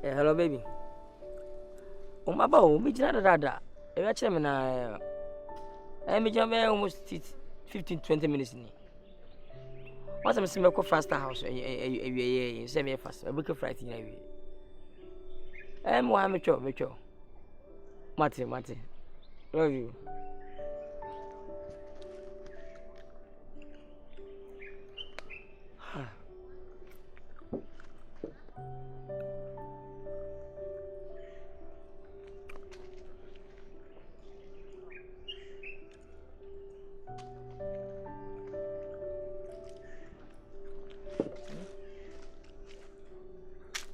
Hello, baby. Oh, my boy, we just had that. I'm almost 15-20 minutes. Once I'm seeing my faster house, send me fast. I book a flight in a I'm mature. Mate. Love you.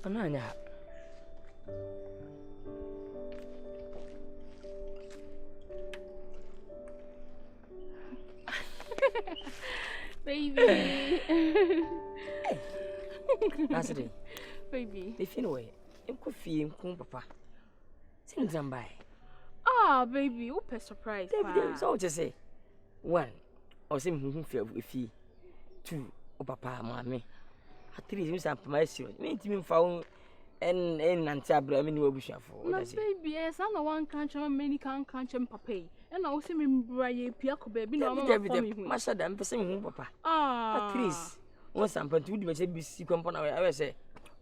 Ananya. Baby. That's it. Baby. If you know it, I'm coffee, papa. Sing some by. Ah, baby, what a surprise. So to say, one, or same who feel with you, two, or papa, mammy. At least you some permission. Mean to me found and Nkansah, I mean, what we shall for. Baby, yes, I'm the one country, many can't catch him, papa. And I was him Bray Piaco, baby, no, my son, I'm the same papa. Ah, at least, once some point, would be see compound. I will say,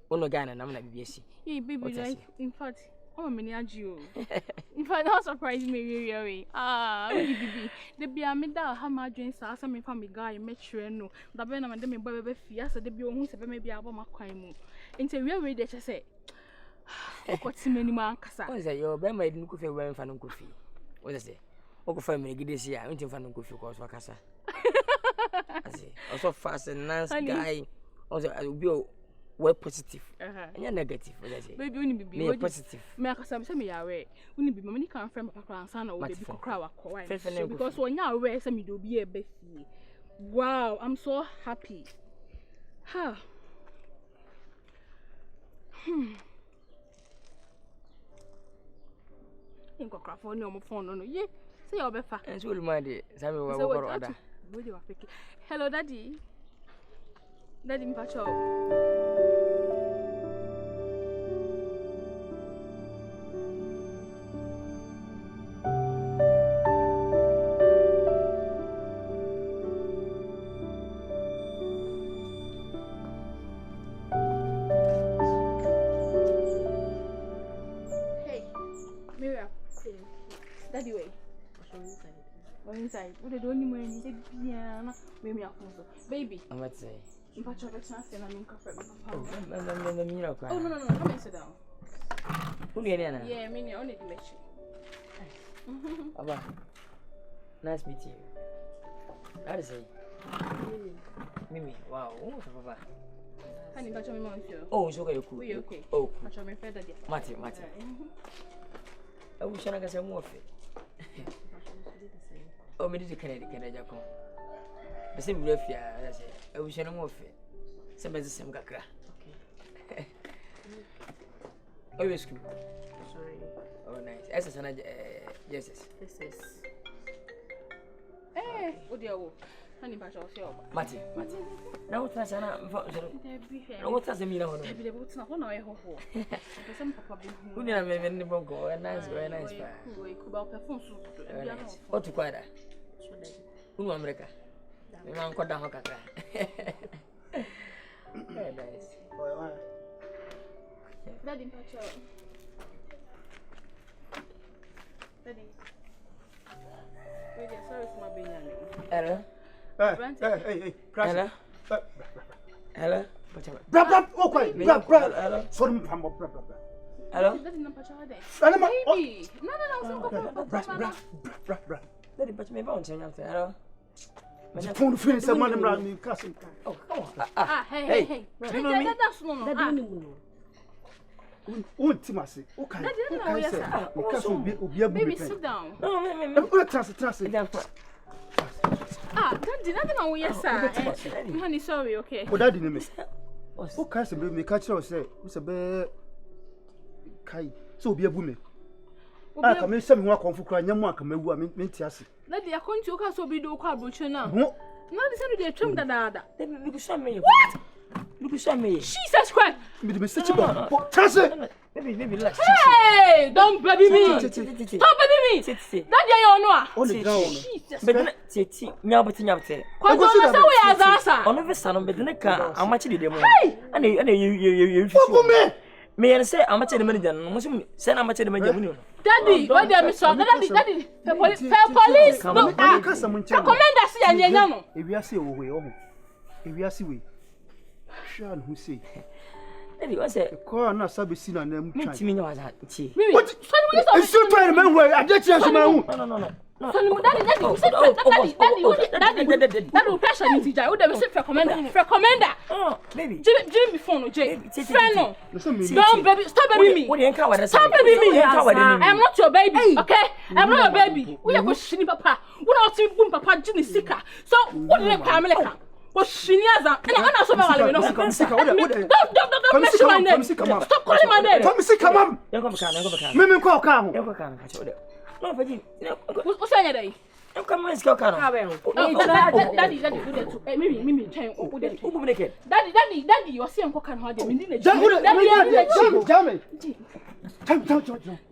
on again, and I'm like, yes, yeah, baby, like, in fact, oh, many are you. In fact, that surprised me, really. Ah, baby, the be a mid how my dreams are some family guy, make sure no, the Ben and them baby fears, the be almost maybe about my crime. Into real way, they just say, what's many man, Kasa? What is that? Your Ben made no coffee when Fanum coffee. What is it? Oko family get this year, I went to Fanum coffee cause for Kasa. I say, also fast and nice guy, also I will be well positive. And you're negative, what I say. Baby, we need to be positive. Make us some me away. We need to be many can friend Papa and son or baby crowd because when you're away, some you do be a bestie. Wow, I'm so happy. Ha. You go craft on your phone, no, yeah. Say your befa. And so, my dear, Samuel, hello, Daddy. Daddy, Mpacho. Daddy, wait. Inside. What do you mean? Maybe baby. I'm not saying. In fact, I'm saying I'm in coffee. Oh, no. Come and sit down. Who are you? Yeah, me only to make sure. Nice meeting you. How is it? Mimi. Wow. Papa. Honey, but I'm not sure. Oh, it's okay. Okay. Oh, much I'm afraid that. Mate. I wish I could say more of it. Oh, me did the Canadian come. The same refugee, I wish I know more of it. Some as the same gakra. Okay. Oh, you're school. Sorry. Oh, nice. As a son, yes. This is. Eh, what do you honey, but also. Mate. Now, what's an what does it mean? What's not one I hope. Some papa. Who did I make any bongo? A nice, very nice. What to quite that? Who America? The man got down. Very nice. Daddy, Daddy. Wait, sorry for my being Hello? Hey, Hello? Hello? Brap, oh, quiet, brap. Sorry, hello? Baby. No. Brap. Daddy, but me bounce hello? The phone finish a man around me, cousin. Oh, come on. Hey. That's no. Ultimacy. Okay. Baby, sit down. No, Trust. Daddy, nothing on yes, sir. Honey, sorry, okay. What daddy name is? Oh, cousin, baby, catch us, say, Mr. Bear Kai. So be a woman. I come in some more comfort crying, young one come over, Mintiasi. Daddy, I can't talk so be do car butcher now. No, the son of the trim that. Look at me. What? Look at me. Jesus Christ! Me the search about. Trust it. Baby, relax. Hey, don't baby me. Stop baby me. That day you know. On the ground. But Titi, nyabati. Kwadwo na say we azasa. Ono ve sano be de ka amachi de demo. Hey. Ana you. Me and say amachi de manager no musum say na amachi de manager mu. Daddy, why dey me so? Daddy. The police. No. Commander see anya no. Ewiase wo we o. Ewiase we. Shan who say? Daddy, what's it? Call na sabi si na nam try. Me no was that. What? It's so trying man way. I just chance man. No. So daddy, pressure me teacher. Who dey say for commander? Oh, baby. Jimmy before no Jay. Friend no. Don't baby, stop baby me. Stop baby me. I am not your baby. Okay? I'm not your baby. We are go shini papa. We not team boom papa Jimmy sika. So what dey kwa America? What shiniaza? Ana so ba wale no. Don't mention my name. Stop calling my name. Come see come on. You come can. Me call car. You come can catch it. No, Faji. What's that day? You come and skill can. Daddy, do that too. Eh, Mimi, try who that. Who make it? Daddy, you see uncle can hold them. Jam.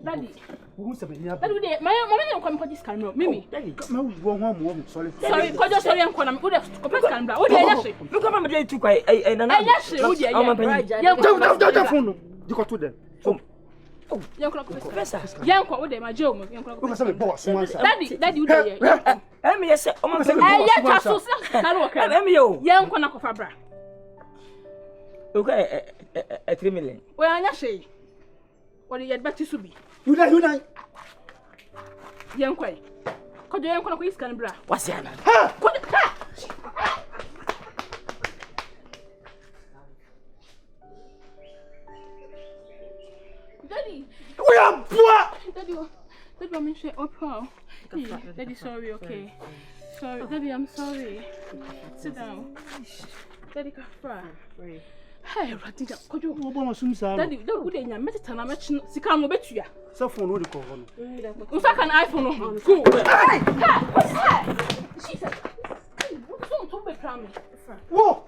Daddy. Who's the man? Daddy, my mama come for this camera. Mimi. Daddy, one. Sorry. Sorry, I'm calling. Who the compress camera? Who the yashi? Look at my day too quiet. Yashi, who the phone. You got to them. Young who the my joke. Daddy, you there? Yes, young Fabra. Okay, 3 million. Well, I'm yashi. What do you get back to be? You know. Young quay. Could you young quiz can bra? What's that? Daddy, we are poor. Daddy, I'm in shit. Daddy, sorry, okay. Sorry, Daddy, I'm sorry. Sit down. Daddy, Kafra. Hey, Radida, could you go on some side? Daddy, don't put in your medicine. I'm matching Sikamo Betua. So phone, what do you call one? Who's like an iPhone? Cool. What's that? She said, what's wrong with me? Whoa!